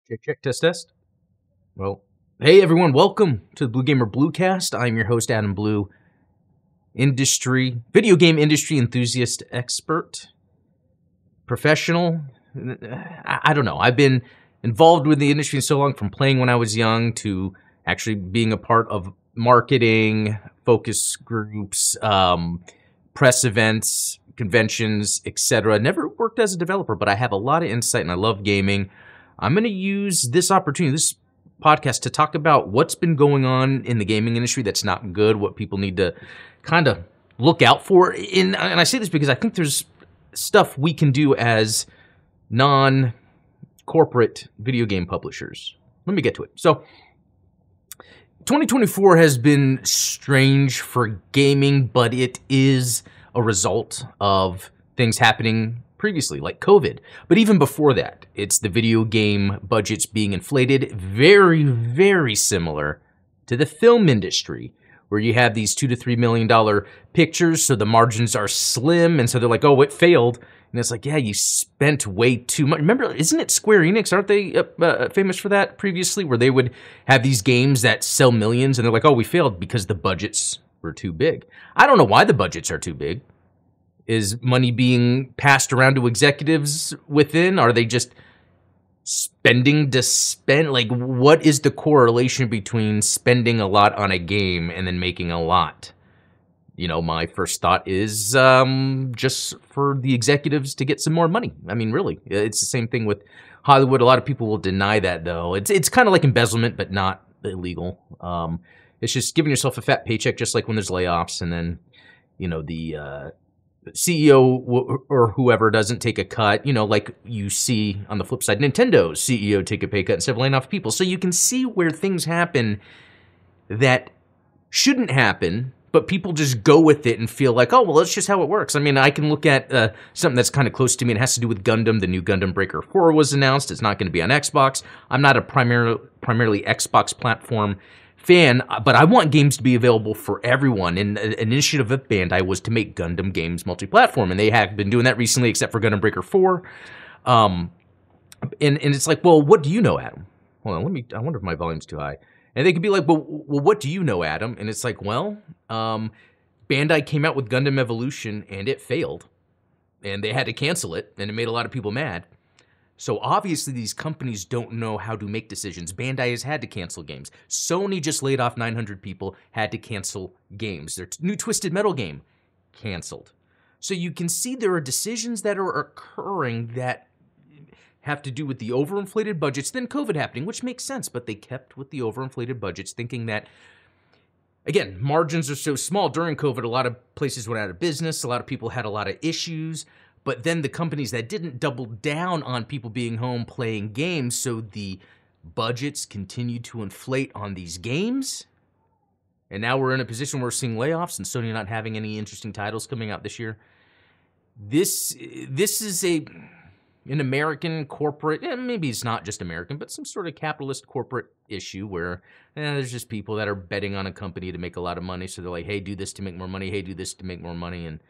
Check, check, test, test. Well, hey everyone, welcome to the Blue Gamer Bluecast. I'm your host, Adam Blue, video game industry enthusiast, expert, professional. I don't know. I've been involved with the industry so long, from playing when I was young to actually being a part of marketing, focus groups, press events, conventions, etc. Never worked as a developer, but I have a lot of insight and I love gaming. I'm going to use this opportunity, this podcast, to talk about what's been going on in the gaming industry that's not good, what people need to kind of look out for. And I say this because I think there's stuff we can do as non-corporate video game publishers. Let me get to it. So, 2024 has been strange for gaming, but it is a result of things happening previously, like COVID. But even before that, it's the video game budgets being inflated, very, very similar to the film industry, where you have these $2 to $3 million pictures, so the margins are slim, and so they're like, oh, it failed. And it's like, yeah, you spent way too much. Remember, isn't it Square Enix? Aren't they famous for that previously, where they would have these games that sell millions, and they're like, oh, we failed because the budgets were too big. I don't know why the budgets are too big. Is money being passed around to executives within? Are they just spending to spend? Like, what is the correlation between spending a lot on a game and then making a lot? You know, my first thought is just for the executives to get some more money. I mean, really, it's the same thing with Hollywood. A lot of people will deny that, though. It's kind of like embezzlement, but not illegal. It's just giving yourself a fat paycheck, just like when there's layoffs, and then, you know, the CEO or whoever doesn't take a cut, you know, like you see on the flip side, Nintendo's CEO take a pay cut instead of laying off people. So you can see where things happen that shouldn't happen, but people just go with it and feel like, oh, well, that's just how it works. I mean, I can look at something that's kind of close to me. It has to do with Gundam. The new Gundam Breaker 4 was announced. It's not going to be on Xbox. I'm not a primarily Xbox platform fan, but I want games to be available for everyone. And an initiative of Bandai was to make Gundam games multi-platform, and they have been doing that recently, except for Gundam Breaker 4. And it's like, well, what do you know, Adam? Hold on, I wonder if my volume's too high. And they could be like, well, what do you know, Adam? And it's like, well, Bandai came out with Gundam Evolution, and it failed. And they had to cancel it, and it made a lot of people mad. So obviously these companies don't know how to make decisions. Bandai has had to cancel games. Sony just laid off 900 people, had to cancel games. Their new Twisted Metal game, canceled. So you can see there are decisions that are occurring that have to do with the overinflated budgets, then COVID happening, which makes sense, but they kept with the overinflated budgets, thinking that, again, margins are so small. During COVID, a lot of places went out of business, a lot of people had a lot of issues. But then the companies that didn't double down on people being home playing games, so the budgets continued to inflate on these games. And now we're in a position where we're seeing layoffs and Sony not having any interesting titles coming out this year. This is an American corporate, maybe it's not just American, but some sort of capitalist corporate issue where there's just people that are betting on a company to make a lot of money. So they're like, hey, do this to make more money. Hey, do this to make more money. And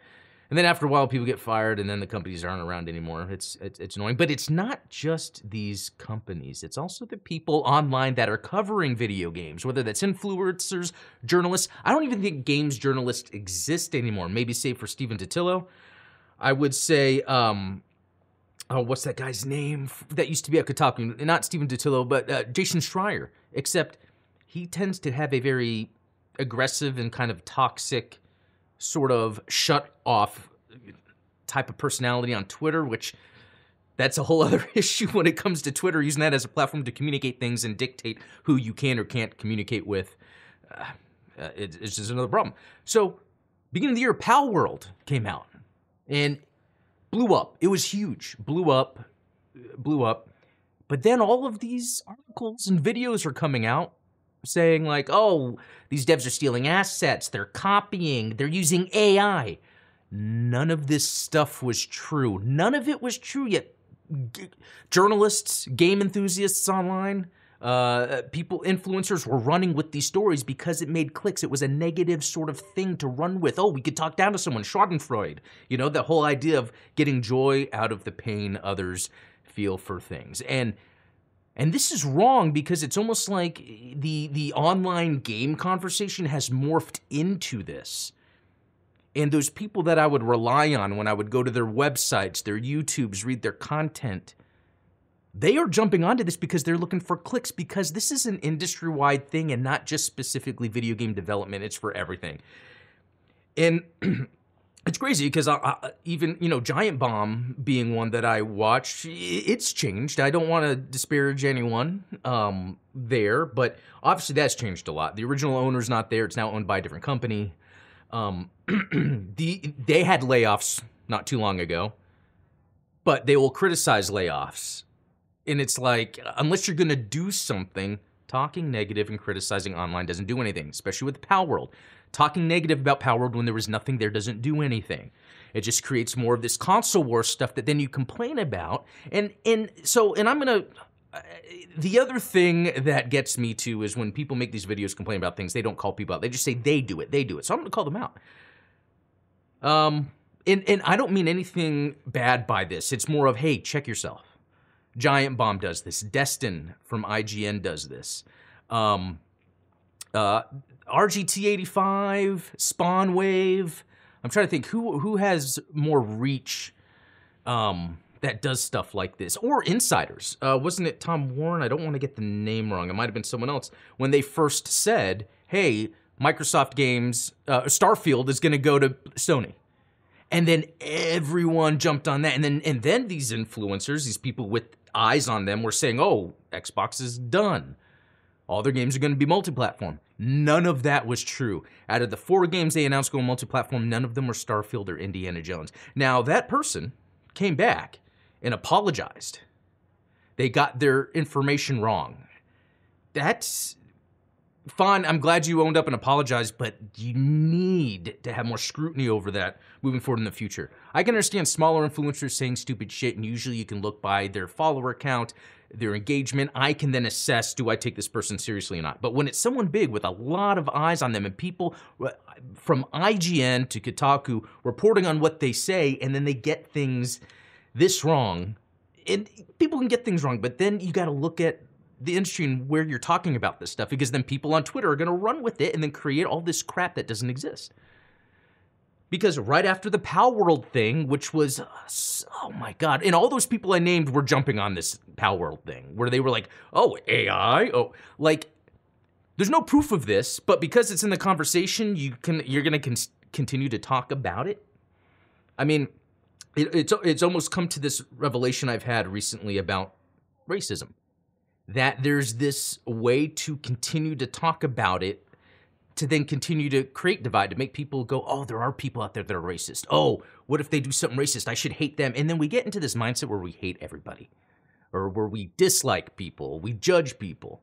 then after a while, people get fired, and then the companies aren't around anymore. It's annoying. But it's not just these companies. It's also the people online that are covering video games, whether that's influencers, journalists. I don't even think games journalists exist anymore, maybe save for Steven Totillo. I would say, what's that guy's name that used to be at Kotaku? Not Steven Totillo, but Jason Schreier, except he tends to have a very aggressive and kind of toxic sort of shut-off type of personality on Twitter, which that's a whole other issue when it comes to Twitter, using that as a platform to communicate things and dictate who you can or can't communicate with. It's just another problem. So, beginning of the year, Pal World came out and blew up. It was huge. Blew up. But then all of these articles and videos are coming out saying like, oh, these devs are stealing assets, they're copying, they're using AI. None of this stuff was true. None of it was true, yet journalists, game enthusiasts online, people, influencers were running with these stories because it made clicks. It was a negative sort of thing to run with. Oh, we could talk down to someone, Schadenfreude. You know, the whole idea of getting joy out of the pain others feel for things. And And this is wrong because it's almost like the online game conversation has morphed into this. And those people that I would rely on when I would go to their websites, their YouTubes, read their content, they are jumping onto this because they're looking for clicks, because this is an industry-wide thing and not just specifically video game development. It's for everything. And it's crazy because even, Giant Bomb being one that I watched, it's changed. I don't want to disparage anyone there, but obviously that's changed a lot. The original owner's not there. It's now owned by a different company. They had layoffs not too long ago, but they will criticize layoffs. And it's like, unless you're going to do something, talking negative and criticizing online doesn't do anything, especially with Palworld. Talking negative about Palworld when there was nothing there doesn't do anything. It just creates more of this console war stuff that then you complain about. And I'm going to... the other thing that gets me to is when people make these videos complain about things, they don't call people out. They just say they do it. So I'm going to call them out. And I don't mean anything bad by this. It's more of, hey, check yourself. Giant Bomb does this. Destin from IGN does this. RGT85, Spawn Wave. I'm trying to think who has more reach that does stuff like this. Or Insiders. Wasn't it Tom Warren? I don't want to get the name wrong. It might have been someone else. When they first said, hey, Microsoft games, Starfield is going to go to Sony. And then everyone jumped on that. And then these influencers, these people with eyes on them, were saying, oh, Xbox is done. All their games are going to be multi-platform. None of that was true. Out of the 4 games they announced going multi-platform, none of them were Starfield or Indiana Jones. Now, that person came back and apologized. They got their information wrong. That's fine. I'm glad you owned up and apologized, but you need to have more scrutiny over that moving forward in the future. I can understand smaller influencers saying stupid shit, and usually you can look by their follower count, their engagement. I can then assess, do I take this person seriously or not? But when it's someone big with a lot of eyes on them and people from IGN to Kotaku reporting on what they say, and then they get things this wrong, and people can get things wrong, but then you got to look at the industry and where you're talking about this stuff, because then people on Twitter are going to run with it and then create all this crap that doesn't exist. Because right after the Palworld thing, which was, oh my God, and all those people I named were jumping on this Palworld thing, where they were like, oh, AI, oh, like, there's no proof of this, but because it's in the conversation, you're going to continue to talk about it. I mean, it's almost come to this revelation I've had recently about racism. That there's this way to continue to talk about it, to then continue to create divide, to make people go, oh, there are people out there that are racist. Oh, what if they do something racist? I should hate them. And then we get into this mindset where we hate everybody, or where we dislike people, we judge people.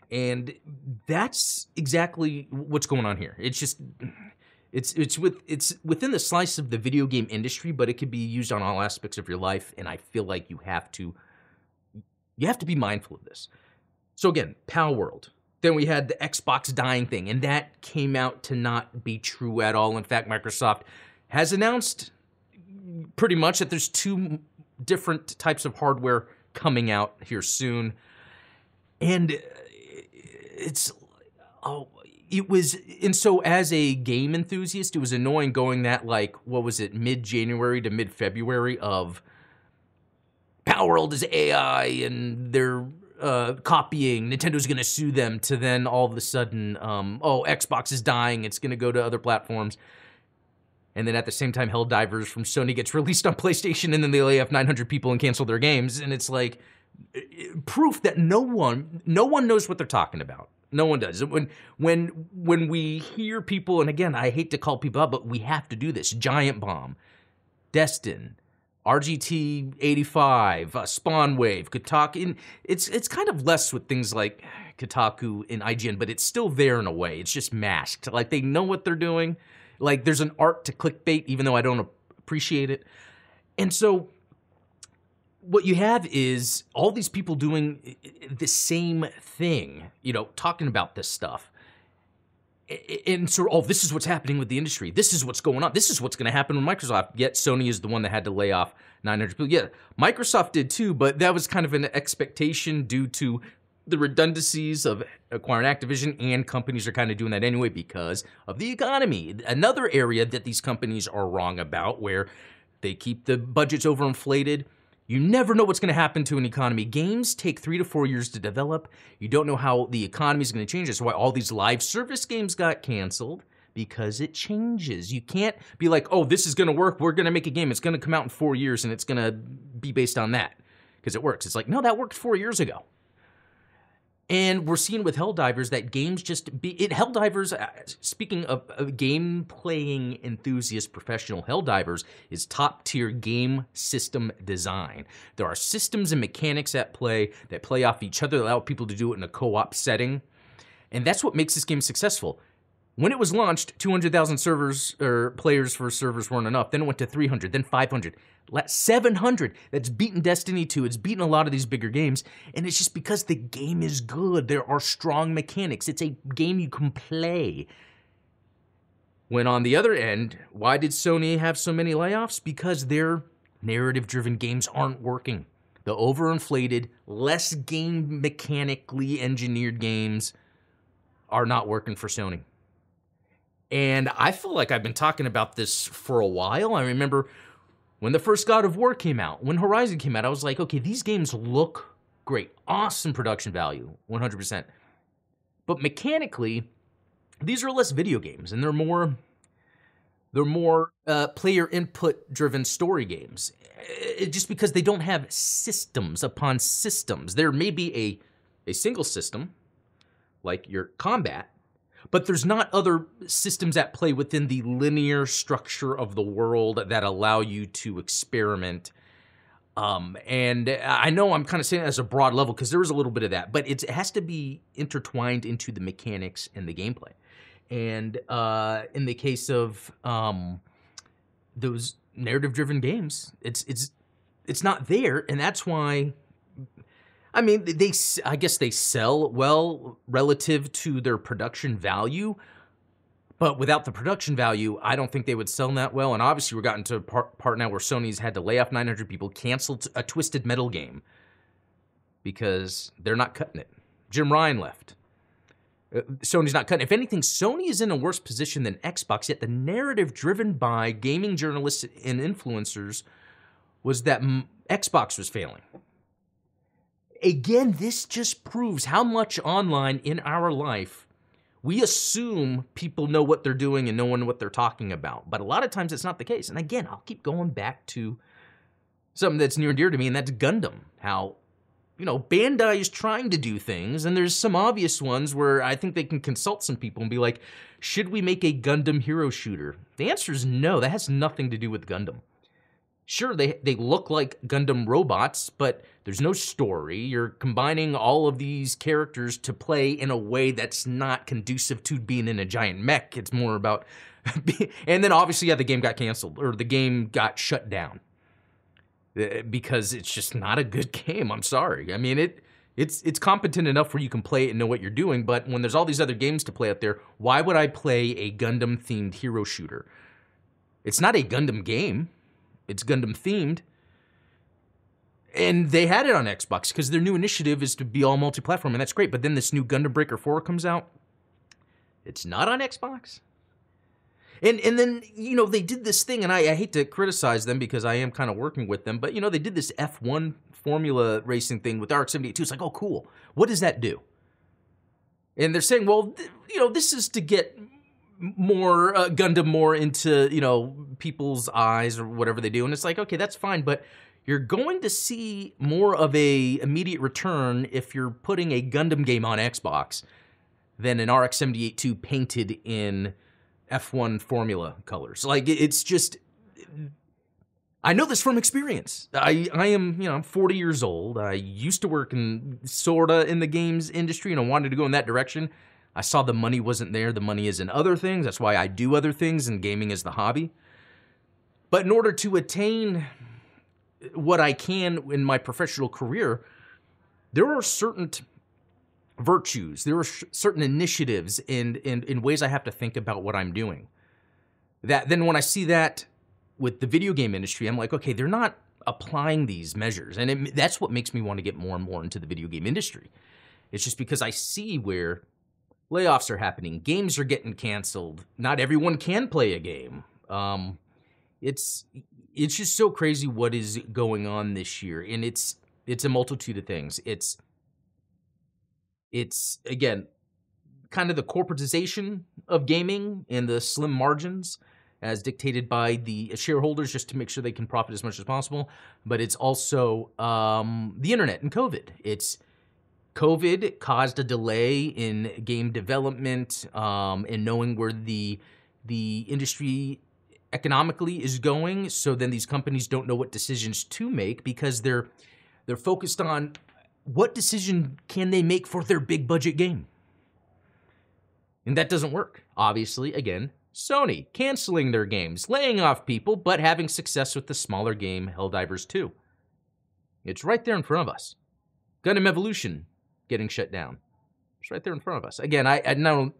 And that's exactly what's going on here. It's just, it's within the slice of the video game industry, but it could be used on all aspects of your life. And I feel like you have to be mindful of this. So again, Palworld. Then we had the Xbox dying thing, and that came out to not be true at all. In fact, Microsoft has announced pretty much that there's 2 different types of hardware coming out here soon. And so as a game enthusiast, it was annoying going that, like, what was it, mid-January to mid-February of Palworld is AI and they're copying, Nintendo's going to sue them, to then all of a sudden, oh, Xbox is dying, it's going to go to other platforms. And then at the same time, Helldivers from Sony gets released on PlayStation, and then they lay off 900 people and cancel their games. And it's like proof that no one knows what they're talking about. No one does. When we hear people, and again, I hate to call people out, but we have to do this. Giant Bomb, Destin, RGT85, Spawn Wave, Kotaku. It's kind of less with things like Kotaku and IGN, but it's still there in a way. It's just masked. Like, they know what they're doing. Like, there's an art to clickbait, even though I don't appreciate it. And so what you have is all these people doing the same thing, talking about this stuff. And so, oh, this is what's happening with the industry. This is what's going on. This is what's going to happen with Microsoft. Yet Sony is the one that had to lay off 900 people. Yeah, Microsoft did too, but that was kind of an expectation due to the redundancies of acquiring Activision, and companies are kind of doing that anyway because of the economy. Another area that these companies are wrong about, where they keep the budgets overinflated. You never know what's going to happen to an economy. Games take 3 to 4 years to develop. You don't know how the economy is going to change. That's why all these live service games got canceled, because it changes. You can't be like, oh, this is going to work. We're going to make a game. It's going to come out in 4 years, and it's going to be based on that because it works. It's like, no, that worked 4 years ago. And we're seeing with Helldivers that games Helldivers, speaking of game-playing enthusiast professional, Helldivers is top-tier game system design. There are systems and mechanics at play that play off each other, that allow people to do it in a co-op setting. And that's what makes this game successful. When it was launched, 200,000 servers or players for servers weren't enough. Then it went to 300, then 500, 700. That's beaten Destiny 2. It's beaten a lot of these bigger games. And it's just because the game is good. There are strong mechanics. It's a game you can play. When on the other end, why did Sony have so many layoffs? Because their narrative-driven games aren't working. The overinflated, less game mechanically engineered games are not working for Sony. And I feel like I've been talking about this for a while. I remember when the first God of War came out, when Horizon came out, I was like, okay, these games look great. Awesome production value, 100%. But mechanically, these are less video games, and they're more player input driven story games. Just because they don't have systems upon systems. There may be a single system, like your combat, but there's not other systems at play within the linear structure of the world that allow you to experiment. And I know I'm kind of saying it as a broad level because there is a little bit of that, but it has to be intertwined into the mechanics and the gameplay. And in the case of those narrative-driven games, it's not there, and that's why. I mean, I guess they sell well relative to their production value, but without the production value, I don't think they would sell that well. And obviously, we're gotten to a part now where Sony's had to lay off 900 people, canceled a Twisted Metal game because they're not cutting it. Jim Ryan left. Sony's not cutting. If anything, Sony is in a worse position than Xbox, yet the narrative driven by gaming journalists and influencers was that Xbox was failing. Again, this just proves how much online in our life we assume people know what they're doing and know what they're talking about. But a lot of times it's not the case. And again, I'll keep going back to something that's near and dear to me, and that's Gundam. How, Bandai is trying to do things, and there's some obvious ones where I think they can consult some people and be like, should we make a Gundam hero shooter? The answer is no. That has nothing to do with Gundam. Sure, they look like Gundam robots, but there's no story. You're combining all of these characters to play in a way that's not conducive to being in a giant mech. It's more about... And then obviously, the game got canceled, or the game got shut down. Because it's just not a good game, I'm sorry. I mean, it's competent enough where you can play it and know what you're doing, but when there's all these other games to play out there, why would I play a Gundam-themed hero shooter? It's not a Gundam game. It's Gundam themed. And they had it on Xbox because their new initiative is to be all multi-platform, and that's great. But then this new Gundam Breaker 4 comes out. It's not on Xbox. And then, they did this thing, and I hate to criticize them because I am kind of working with them, but, they did this F1 formula racing thing with RX-78 It's like, oh, cool. What does that do? And they're saying, well, this is to get more Gundam more into, people's eyes or whatever they do. And it's like, okay, that's fine, but you're going to see more of a immediate return if you're putting a Gundam game on Xbox than an RX-78 painted in F1 formula colors. Like, it's just... I know this from experience. I am, I'm 40 years old. I used to work in the games industry, and I wanted to go in that direction. I saw the money wasn't there. The money is in other things. That's why I do other things, and gaming is the hobby. But in order to attain what I can in my professional career, there are certain virtues. There are certain initiatives in ways I have to think about what I'm doing. That then when I see that with the video game industry, I'm like, okay, they're not applying these measures. And that's what makes me want to get more and more into the video game industry. It's just because I see where layoffs are happening, games are getting canceled. Not everyone can play a game. It's just so crazy what is going on this year, and it's a multitude of things. It's again kind of the corporatization of gaming and the slim margins as dictated by the shareholders just to make sure they can profit as much as possible. But it's also the internet and COVID. COVID caused a delay in game development and knowing where the industry economically is going. So then these companies don't know what decisions to make because they're focused on what decision can they make for their big budget game. And that doesn't work. Obviously, again, Sony canceling their games, laying off people, but having success with the smaller game Helldivers 2. It's right there in front of us. Gundam Evolution getting shut down. It's right there in front of us. Again, I know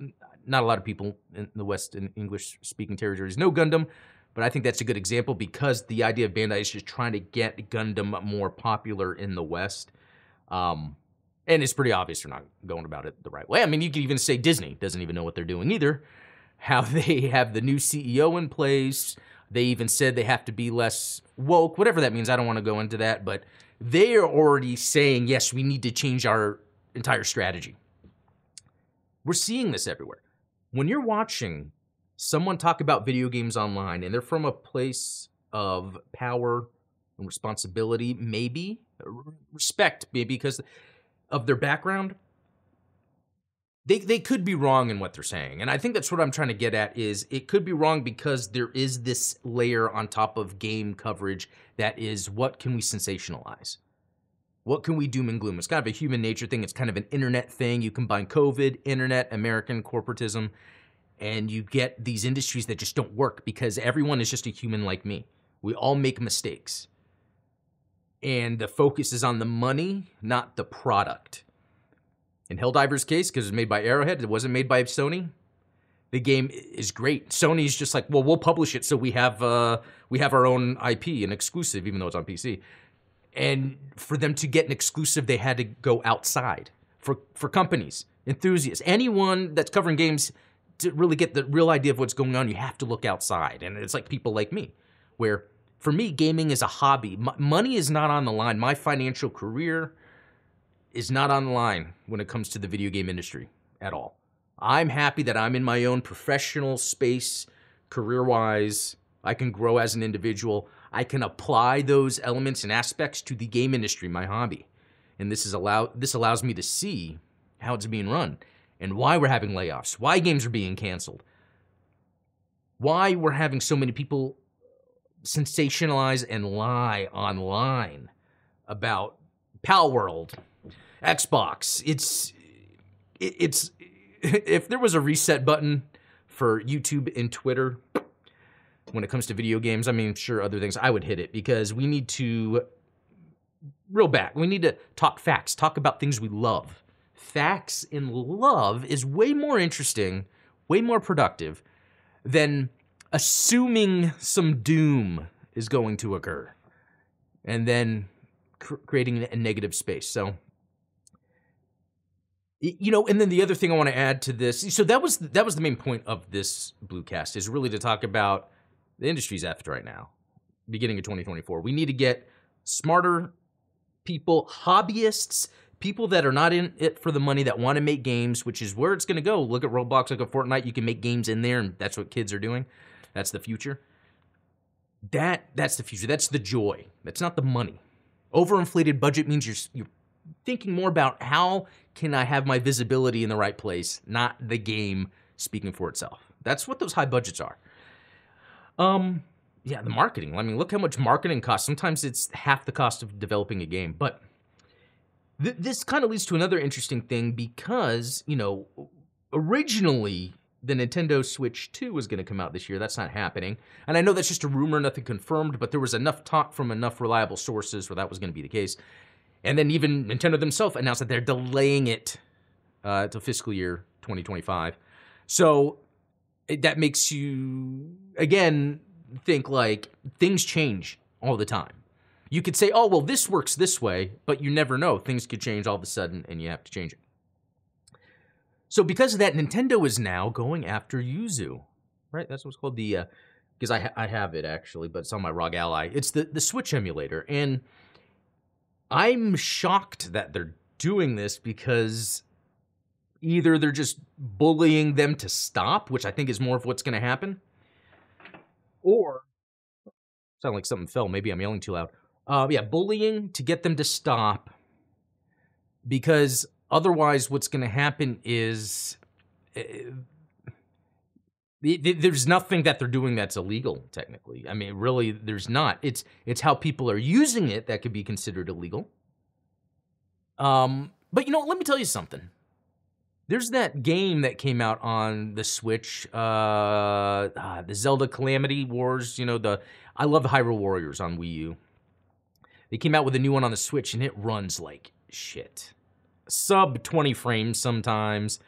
not a lot of people in the West and English-speaking territories know Gundam, but I think that's a good example because the idea of Bandai is just trying to get Gundam more popular in the West. And it's pretty obvious they're not going about it the right way. I mean, you could even say Disney doesn't even know what they're doing either. How they have the new CEO in place. They even said they have to be less woke, whatever that means. I don't want to go into that, but they are already saying, yes, we need to change our entire strategy. We're seeing this everywhere. When you're watching someone talk about video games online and they're from a place of power and responsibility, maybe, respect, maybe because of their background, they could be wrong in what they're saying. And I think that's what I'm trying to get at is it could be wrong because there is this layer on top of game coverage that is what can we sensationalize? What can we doom and gloom? It's kind of a human nature thing. It's kind of an internet thing. You combine COVID, internet, American corporatism, and you get these industries that just don't work because everyone is just a human like me. We all make mistakes. And the focus is on the money, not the product. In Helldivers' case, because it was made by Arrowhead, it wasn't made by Sony. The game is great. Sony's just like, well, we'll publish it so we have our own IP, an exclusive, even though it's on PC. And for them to get an exclusive, they had to go outside. For companies, enthusiasts, anyone that's covering games, to really get the real idea of what's going on, you have to look outside. And it's like people like me, where for me, gaming is a hobby. Money is not on the line. My financial career is not on the line when it comes to the video game industry at all. I'm happy that I'm in my own professional space, career-wise. I can grow as an individual. I can apply those elements and aspects to the game industry, my hobby. And this allows me to see how it's being run and why we're having layoffs, why games are being canceled, why we're having so many people sensationalize and lie online about Palworld, Xbox. It's if there was a reset button for YouTube and Twitter when it comes to video games, I mean, sure, other things, I would hit it because we need to reel back. We need to talk facts, talk about things we love. Facts and love is way more interesting, way more productive than assuming some doom is going to occur and then creating a negative space. So, you know, and then the other thing I want to add to this, so that was the main point of this Bluecast, is really to talk about the industry's effed right now, beginning of 2024. We need to get smarter people, hobbyists, people that are not in it for the money, that want to make games, which is where it's going to go. Look at Roblox, look at Fortnite. You can make games in there, and that's what kids are doing. That's the future. That's the future. That's the joy. That's not the money. Overinflated budget means you're thinking more about how can I have my visibility in the right place, not the game speaking for itself. That's what those high budgets are. Yeah, the marketing. I mean, look how much marketing costs. Sometimes it's half the cost of developing a game. But this kind of leads to another interesting thing because, you know, originally the Nintendo Switch 2 was going to come out this year. That's not happening. And I know that's just a rumor, nothing confirmed, but there was enough talk from enough reliable sources where that was going to be the case. And then even Nintendo themselves announced that they're delaying it to fiscal year 2025. So that makes you, again, think like things change all the time. You could say, oh, well, this works this way, but you never know. Things could change all of a sudden, and you have to change it. So because of that, Nintendo is now going after Yuzu, right? That's what's called the, because I have it actually, but it's on my ROG Ally. It's the Switch emulator, and I'm shocked that they're doing this because either they're just bullying them to stop, which I think is more of what's going to happen, or sound like something fell. Maybe I'm yelling too loud. Yeah, bullying to get them to stop, because otherwise what's going to happen is there's nothing that they're doing that's illegal, technically. I mean, really, there's not. It's how people are using it that could be considered illegal. But you know, let me tell you something. There's that game that came out on the Switch, the Zelda Calamity Wars. You know, I love the Hyrule Warriors on Wii U. They came out with a new one on the Switch, and it runs like shit. Sub 20 frames sometimes.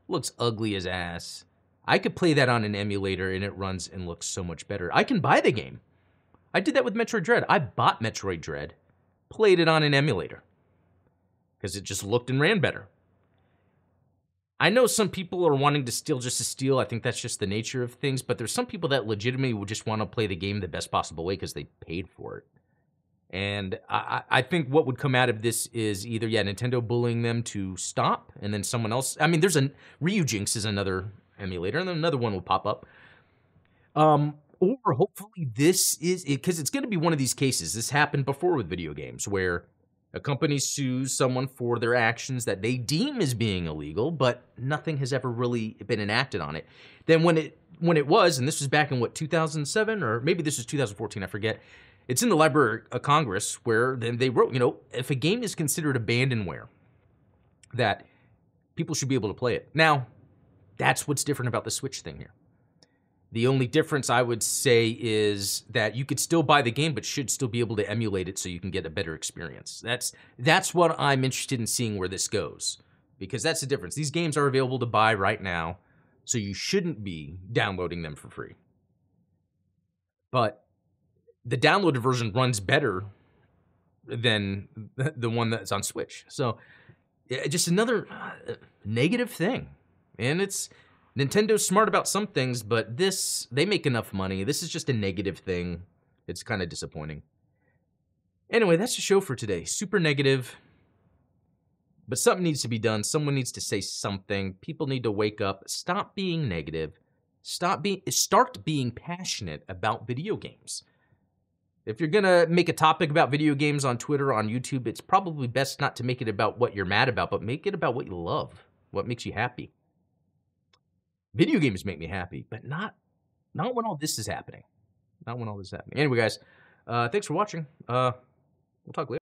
Looks ugly as ass. I could play that on an emulator, and it runs and looks so much better. I can buy the game. I did that with Metroid Dread. I bought Metroid Dread, played it on an emulator, because it just looked and ran better. I know some people are wanting to steal just to steal. I think that's just the nature of things. But there's some people that legitimately would just want to play the game the best possible way because they paid for it. And I think what would come out of this is either, yeah, Nintendo bullying them to stop, and then someone else. I mean, there's Ryujinx is another emulator, and then another one will pop up. Or hopefully this is it, because it's going to be one of these cases. This happened before with video games where a company sues someone for their actions that they deem as being illegal, but nothing has ever really been enacted on it. Then when it was, and this was back in what, 2007, or maybe this was 2014, I forget. It's in the Library of Congress where then they wrote, you know, if a game is considered abandonware, that people should be able to play it. Now, that's what's different about the Switch thing here. The only difference I would say is that you could still buy the game, but should still be able to emulate it so you can get a better experience. That's what I'm interested in seeing where this goes, because that's the difference. These games are available to buy right now, so you shouldn't be downloading them for free. But the downloaded version runs better than the one that's on Switch. So just another negative thing. And it's Nintendo's smart about some things, but they make enough money. This is just a negative thing. It's kind of disappointing. Anyway, that's the show for today. Super negative. But something needs to be done. Someone needs to say something. People need to wake up. Stop being negative. Start being passionate about video games. If you're going to make a topic about video games on Twitter, on YouTube, it's probably best not to make it about what you're mad about, but make it about what you love, what makes you happy. Video games make me happy, but not when all this is happening. Not when all this is happening. Anyway, guys, thanks for watching. We'll talk later.